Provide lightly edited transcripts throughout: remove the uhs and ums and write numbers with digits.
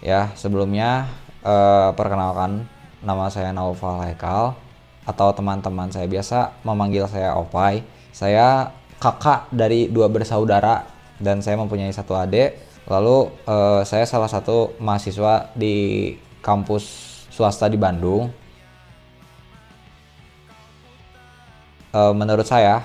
Ya, sebelumnya perkenalkan, nama saya Naufal Haikal atau teman-teman saya biasa memanggil saya Opai. Saya kakak dari dua bersaudara dan saya mempunyai satu adik. Lalu saya salah satu mahasiswa di kampus swasta di Bandung. Menurut saya,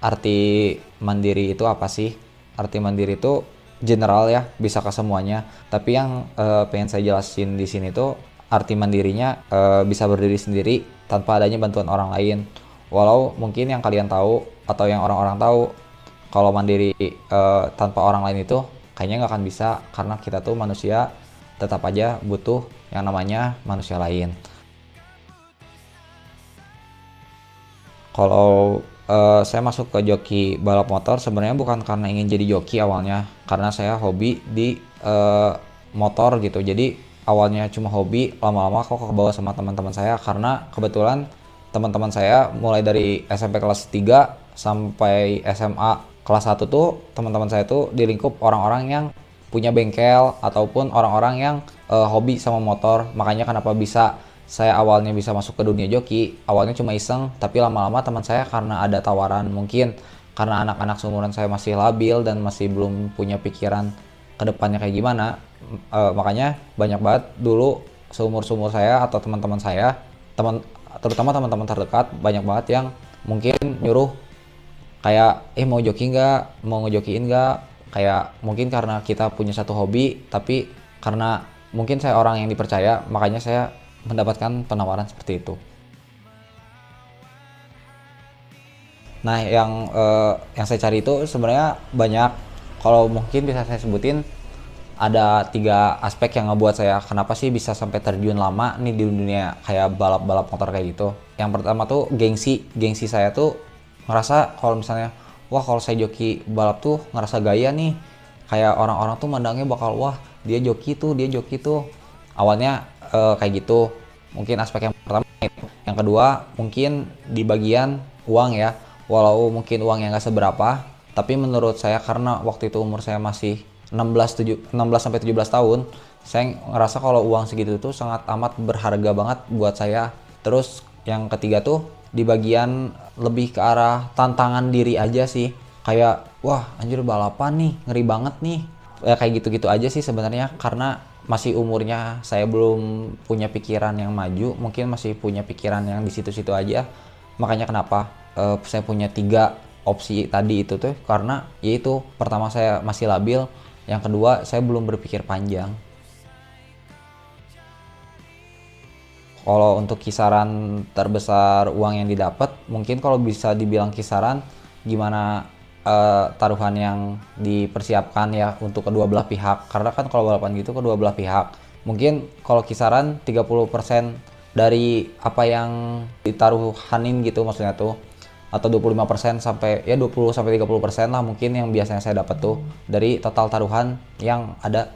arti mandiri itu apa sih? Arti mandiri itu general ya, bisa ke semuanya. Tapi yang pengen saya jelasin di sini tuh arti mandirinya bisa berdiri sendiri tanpa adanya bantuan orang lain. Walau mungkin yang kalian tahu atau yang orang-orang tahu kalau mandiri tanpa orang lain itu kayaknya nggak akan bisa karena kita tuh manusia tetap aja butuh yang namanya manusia lain. Kalau saya masuk ke joki balap motor sebenarnya bukan karena ingin jadi joki awalnya, karena saya hobi di motor gitu. Jadi awalnya cuma hobi, lama-lama kok kebawa sama teman-teman saya karena kebetulan teman-teman saya mulai dari SMP kelas 3 sampai SMA kelas 1 tuh teman-teman saya tuh di lingkup orang-orang yang punya bengkel ataupun orang-orang yang hobi sama motor. Makanya kenapa bisa saya awalnya bisa masuk ke dunia joki, awalnya cuma iseng, tapi lama-lama teman saya karena ada tawaran, mungkin karena anak-anak seumuran saya masih labil dan masih belum punya pikiran ke depannya kayak gimana, makanya banyak banget dulu seumur-seumur saya atau teman-teman saya, terutama teman-teman terdekat, banyak banget yang mungkin nyuruh kayak mau joki nggak, mau ngejokiin nggak, kayak mungkin karena kita punya satu hobi, tapi karena mungkin saya orang yang dipercaya, makanya saya mendapatkan penawaran seperti itu. Nah, yang saya cari itu sebenarnya banyak. Kalau mungkin bisa saya sebutin ada 3 aspek yang ngebuat saya kenapa sih bisa sampai terjun lama nih di dunia kayak balap-balap motor kayak gitu. Yang pertama tuh gengsi saya tuh ngerasa kalau misalnya wah kalau saya joki balap tuh ngerasa gaya nih. Kayak orang-orang tuh mandangnya bakal wah dia joki tuh. Awalnya kayak gitu. Mungkin aspek yang pertama itu. Yang kedua mungkin di bagian uang ya. Walau mungkin uangnya nggak seberapa, tapi menurut saya karena waktu itu umur saya masih 16 sampai 17 tahun, saya ngerasa kalau uang segitu tuh sangat amat berharga banget buat saya. Terus yang ketiga tuh di bagian lebih ke arah tantangan diri aja sih. Kayak wah anjir balapan nih, ngeri banget nih. Ya kayak gitu-gitu aja sih sebenarnya karena masih umurnya saya belum punya pikiran yang maju, mungkin masih punya pikiran yang di situ-situ aja. Makanya kenapa saya punya 3 opsi tadi itu tuh karena yaitu pertama saya masih labil, yang kedua saya belum berpikir panjang. Kalau untuk kisaran terbesar uang yang didapat, mungkin kalau bisa dibilang kisaran gimana taruhan yang dipersiapkan ya untuk kedua belah pihak. Karena kan kalau balapan gitu kedua belah pihak. Mungkin kalau kisaran 30% dari apa yang ditaruhanin gitu maksudnya tuh, atau 25% sampai ya 20 sampai 30% lah mungkin yang biasanya saya dapat tuh dari total taruhan yang ada.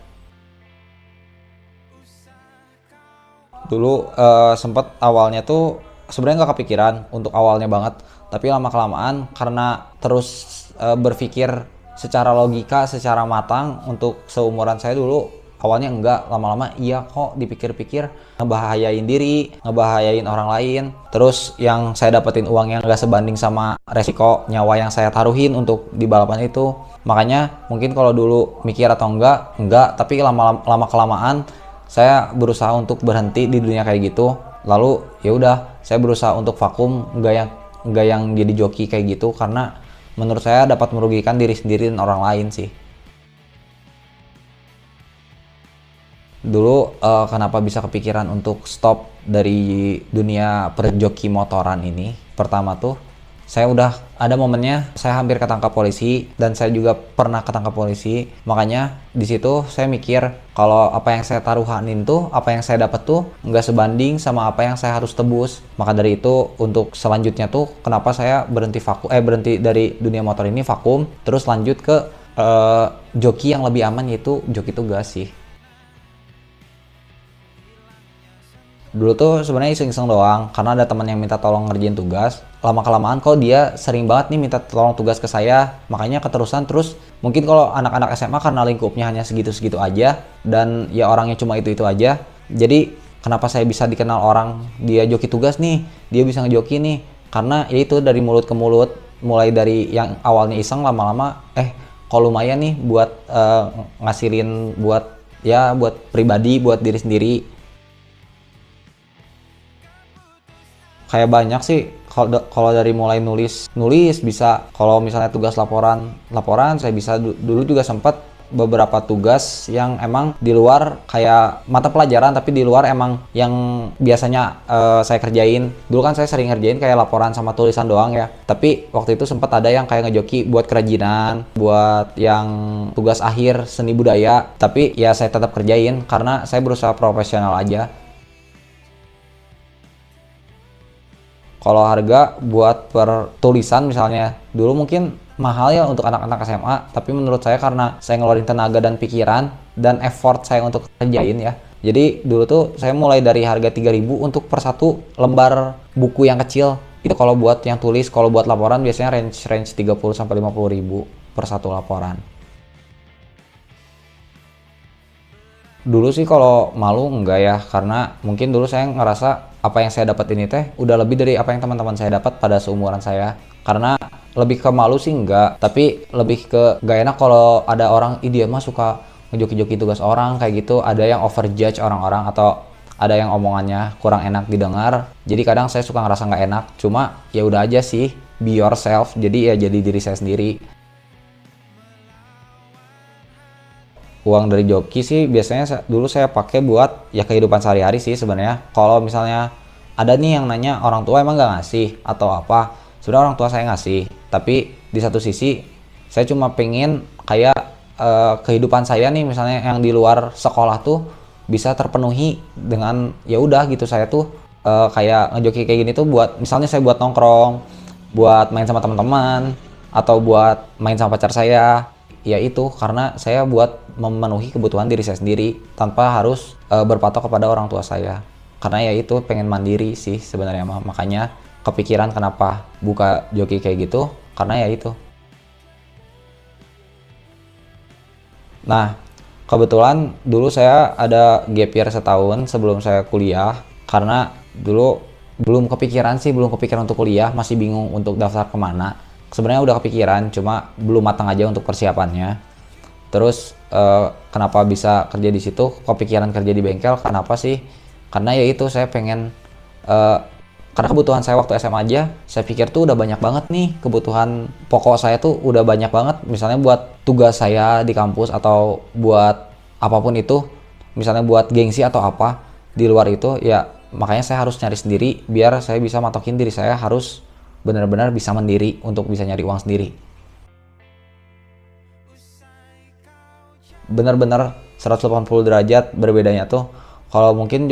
Dulu sempet awalnya tuh sebenarnya nggak kepikiran untuk awalnya banget, tapi lama kelamaan karena terus berpikir secara logika, secara matang untuk seumuran saya dulu awalnya enggak, lama-lama iya kok dipikir-pikir ngebahayain diri, ngebahayain orang lain. Terus yang saya dapetin uang yang nggak sebanding sama resiko nyawa yang saya taruhin untuk di balapan itu. Makanya mungkin kalau dulu mikir atau enggak, tapi lama kelamaan saya berusaha untuk berhenti di dunia kayak gitu. Lalu ya udah saya berusaha untuk vakum, nggak yang jadi joki kayak gitu karena menurut saya dapat merugikan diri sendiri dan orang lain sih. Dulu kenapa bisa kepikiran untuk stop dari dunia perjoki motoran ini? Pertama tuh saya udah ada momennya saya hampir ketangkap polisi dan saya juga pernah ketangkap polisi. Makanya di situ saya mikir kalau apa yang saya taruhanin tuh, apa yang saya dapat tuh nggak sebanding sama apa yang saya harus tebus. Maka dari itu untuk selanjutnya tuh kenapa saya berhenti dari dunia motor ini vakum, terus lanjut ke joki yang lebih aman yaitu joki tugas sih. Dulu tuh sebenarnya iseng-iseng doang, karena ada teman yang minta tolong ngerjain tugas. Lama-kelamaan kok dia sering banget nih minta tolong tugas ke saya, makanya keterusan. Terus mungkin kalau anak-anak SMA karena lingkupnya hanya segitu-segitu aja, dan ya orangnya cuma itu-itu aja. Jadi kenapa saya bisa dikenal orang, dia joki tugas nih, dia bisa ngejoki nih, karena ya itu dari mulut ke mulut, mulai dari yang awalnya iseng lama-lama kok lumayan nih buat ngasilin buat ya buat pribadi, buat diri sendiri. Kayak banyak sih, kalau dari mulai nulis bisa, kalau misalnya tugas laporan saya bisa. Dulu juga sempat beberapa tugas yang emang di luar kayak mata pelajaran, tapi di luar emang yang biasanya saya kerjain. Dulu kan saya sering ngerjain kayak laporan sama tulisan doang ya, tapi waktu itu sempat ada yang kayak ngejoki buat kerajinan, buat yang tugas akhir seni budaya, tapi ya saya tetap kerjain karena saya berusaha profesional aja. Kalau harga buat per tulisan misalnya, dulu mungkin mahal ya untuk anak-anak SMA, tapi menurut saya karena saya ngeluarin tenaga dan pikiran dan effort saya untuk kerjain ya. Jadi dulu tuh saya mulai dari harga 3.000 untuk per satu lembar buku yang kecil. Itu kalau buat yang tulis, kalau buat laporan biasanya range 30 sampai 50.000 per satu laporan. Dulu sih kalau malu enggak ya, karena mungkin dulu saya ngerasa apa yang saya dapat ini teh udah lebih dari apa yang teman-teman saya dapat pada seumuran saya. Karena lebih ke malu sih enggak, tapi lebih ke gak enak kalau ada orang, dia mah suka ngejoki-joki tugas orang kayak gitu, ada yang overjudge orang-orang atau ada yang omongannya kurang enak didengar. Jadi kadang saya suka ngerasa nggak enak, cuma ya udah aja sih, be yourself, jadi ya jadi diri saya sendiri. Uang dari joki sih biasanya dulu saya pakai buat ya kehidupan sehari-hari sih sebenarnya. Kalau misalnya ada nih yang nanya orang tua emang nggak ngasih atau apa, sebenarnya orang tua saya ngasih, tapi di satu sisi saya cuma pengen kayak kehidupan saya nih misalnya yang di luar sekolah tuh bisa terpenuhi dengan ya udah gitu. Saya tuh kayak ngejoki kayak gini tuh buat misalnya saya buat nongkrong, buat main sama teman-teman, atau buat main sama pacar saya. Ya itu karena saya buat memenuhi kebutuhan diri saya sendiri tanpa harus berpatok kepada orang tua saya. Karena ya itu pengen mandiri sih sebenarnya, makanya kepikiran kenapa buka joki kayak gitu, karena ya itu. Nah, kebetulan dulu saya ada gap year setahun sebelum saya kuliah, karena dulu belum kepikiran untuk kuliah, masih bingung untuk daftar kemana. Sebenarnya udah kepikiran, cuma belum matang aja untuk persiapannya. Terus kenapa bisa kerja di situ? Kepikiran kerja di bengkel, kenapa sih? Karena ya itu saya pengen karena kebutuhan saya waktu SMA aja, saya pikir tuh udah banyak banget nih kebutuhan pokok saya tuh udah banyak banget. Misalnya buat tugas saya di kampus atau buat apapun itu, misalnya buat gengsi atau apa di luar itu, ya makanya saya harus nyari sendiri biar saya bisa matokin diri saya harus benar-benar bisa mandiri untuk bisa nyari uang sendiri. Benar-benar 180 derajat berbedanya tuh. Kalau mungkin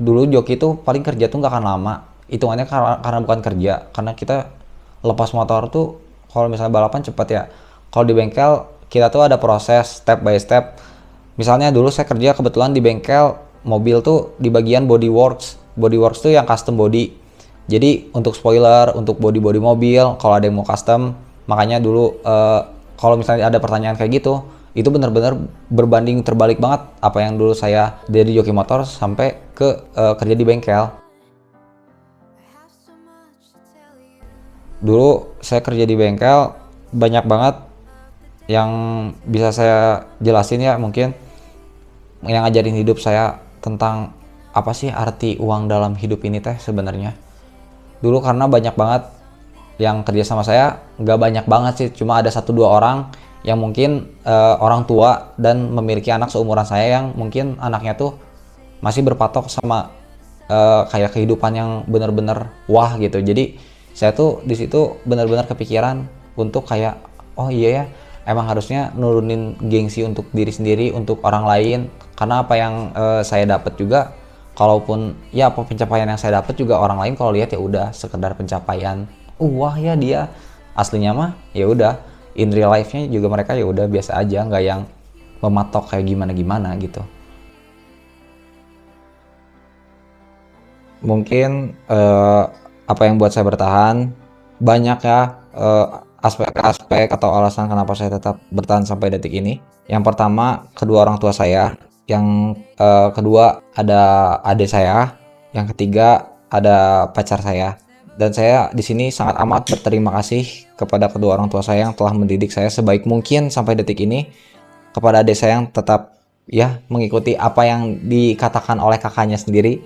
dulu joki tuh paling kerja tuh nggak akan lama. Hitungannya karena bukan kerja, karena kita lepas motor tuh kalau misalnya balapan cepat ya. Kalau di bengkel kita tuh ada proses step by step. Misalnya dulu saya kerja kebetulan di bengkel mobil tuh di bagian bodyworks. Bodyworks tuh yang custom body. Jadi untuk spoiler, untuk body mobil, kalau ada yang mau custom, makanya dulu kalau misalnya ada pertanyaan kayak gitu, itu benar-benar berbanding terbalik banget apa yang dulu saya dari joki motor sampai ke kerja di bengkel. Dulu saya kerja di bengkel banyak banget yang bisa saya jelasin ya, mungkin yang ngajarin hidup saya tentang apa sih arti uang dalam hidup ini teh sebenarnya. Dulu karena banyak banget yang kerja sama saya, nggak banyak banget sih, cuma ada 1-2 orang yang mungkin orang tua dan memiliki anak seumuran saya yang mungkin anaknya tuh masih berpatok sama kayak kehidupan yang benar-benar wah gitu. Jadi saya tuh di situ benar-benar kepikiran untuk kayak oh iya ya, emang harusnya nurunin gengsi untuk diri sendiri, untuk orang lain, karena apa yang saya dapat juga, kalaupun ya apa pencapaian yang saya dapat juga orang lain kalau lihat ya udah sekedar pencapaian. Wah ya dia, aslinya mah ya udah in real life-nya juga mereka ya udah biasa aja, nggak yang mematok kayak gimana-gimana gitu. mungkin apa yang buat saya bertahan banyak ya, aspek-aspek atau alasan kenapa saya tetap bertahan sampai detik ini. Yang pertama, kedua orang tua saya. Yang kedua, ada adik saya. Yang ketiga, ada pacar saya. Dan saya di sini sangat amat berterima kasih kepada kedua orang tua saya yang telah mendidik saya sebaik mungkin sampai detik ini. Kepada adik saya yang tetap ya mengikuti apa yang dikatakan oleh kakaknya sendiri,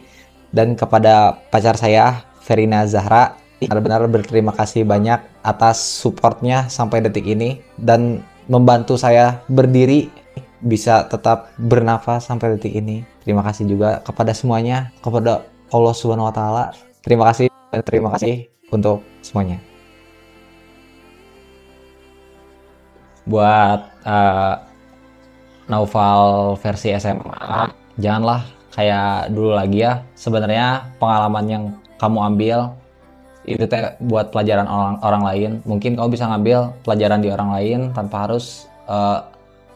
dan kepada pacar saya Verina Zahra, benar-benar berterima kasih banyak atas supportnya sampai detik ini dan membantu saya berdiri bisa tetap bernafas sampai detik ini. Terima kasih juga kepada semuanya, kepada Allah Subhanahu wa taala. Terima kasih dan terima kasih untuk semuanya. Buat Naufal versi SMA, janganlah kayak dulu lagi ya. Sebenarnya pengalaman yang kamu ambil itu teh buat pelajaran orang lain. Mungkin kamu bisa ngambil pelajaran di orang lain tanpa harus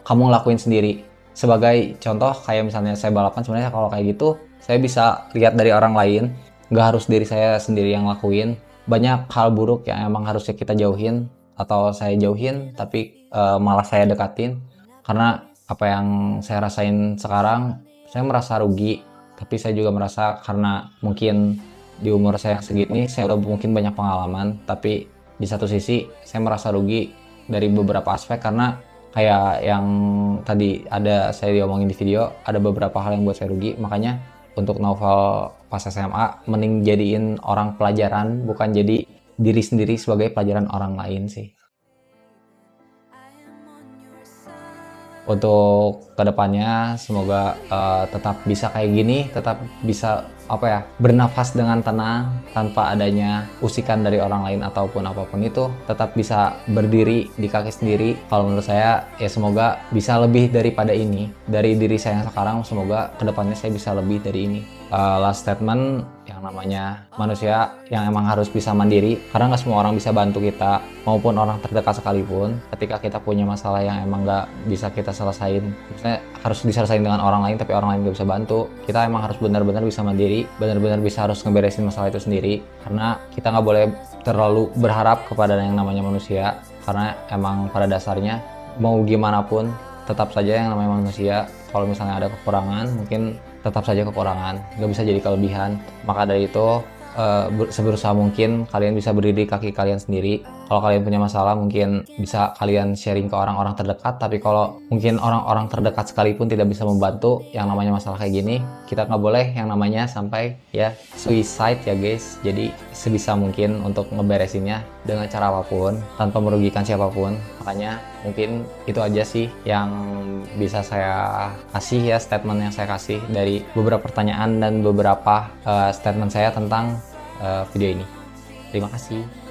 kamu ngelakuin sendiri. Sebagai contoh kayak misalnya saya balapan, sebenarnya kalau kayak gitu saya bisa lihat dari orang lain, nggak harus diri saya sendiri yang lakuin. Banyak hal buruk yang emang harusnya kita jauhin atau saya jauhin, tapi malah saya dekatin karena apa yang saya rasain sekarang, saya merasa rugi, tapi saya juga merasa karena mungkin di umur saya segini, saya udah mungkin banyak pengalaman, tapi di satu sisi saya merasa rugi dari beberapa aspek karena kayak yang tadi ada saya diomongin di video, ada beberapa hal yang buat saya rugi, makanya untuk novel pas SMA, mending jadiin orang pelajaran, bukan jadi diri sendiri sebagai pelajaran orang lain sih. Untuk kedepannya semoga tetap bisa kayak gini, tetap bisa apa ya, bernafas dengan tenang tanpa adanya usikan dari orang lain ataupun apapun itu, tetap bisa berdiri di kaki sendiri. Kalau menurut saya ya semoga bisa lebih daripada ini dari diri saya yang sekarang, semoga kedepannya saya bisa lebih dari ini. Last statement, yang namanya manusia yang emang harus bisa mandiri, karena nggak semua orang bisa bantu kita, maupun orang terdekat sekalipun. Ketika kita punya masalah yang emang nggak bisa kita selesain, misalnya harus diselesain dengan orang lain tapi orang lain nggak bisa bantu, kita emang harus benar-benar bisa mandiri, benar-benar bisa harus ngeberesin masalah itu sendiri. Karena kita nggak boleh terlalu berharap kepada yang namanya manusia, karena emang pada dasarnya mau gimana pun tetap saja yang namanya manusia, kalau misalnya ada kekurangan mungkin tetap saja kekurangan, nggak bisa jadi kelebihan. Maka dari itu seberusaha mungkin kalian bisa berdiri kaki kalian sendiri. Kalau kalian punya masalah mungkin bisa kalian sharing ke orang-orang terdekat, tapi kalau mungkin orang-orang terdekat sekalipun tidak bisa membantu yang namanya masalah kayak gini, kita nggak boleh yang namanya sampai ya suicide ya guys. Jadi sebisa mungkin untuk ngeberesinnya dengan cara apapun tanpa merugikan siapapun. Makanya mungkin itu aja sih yang bisa saya kasih ya, statement yang saya kasih dari beberapa pertanyaan dan beberapa statement saya tentang video ini. Terima kasih.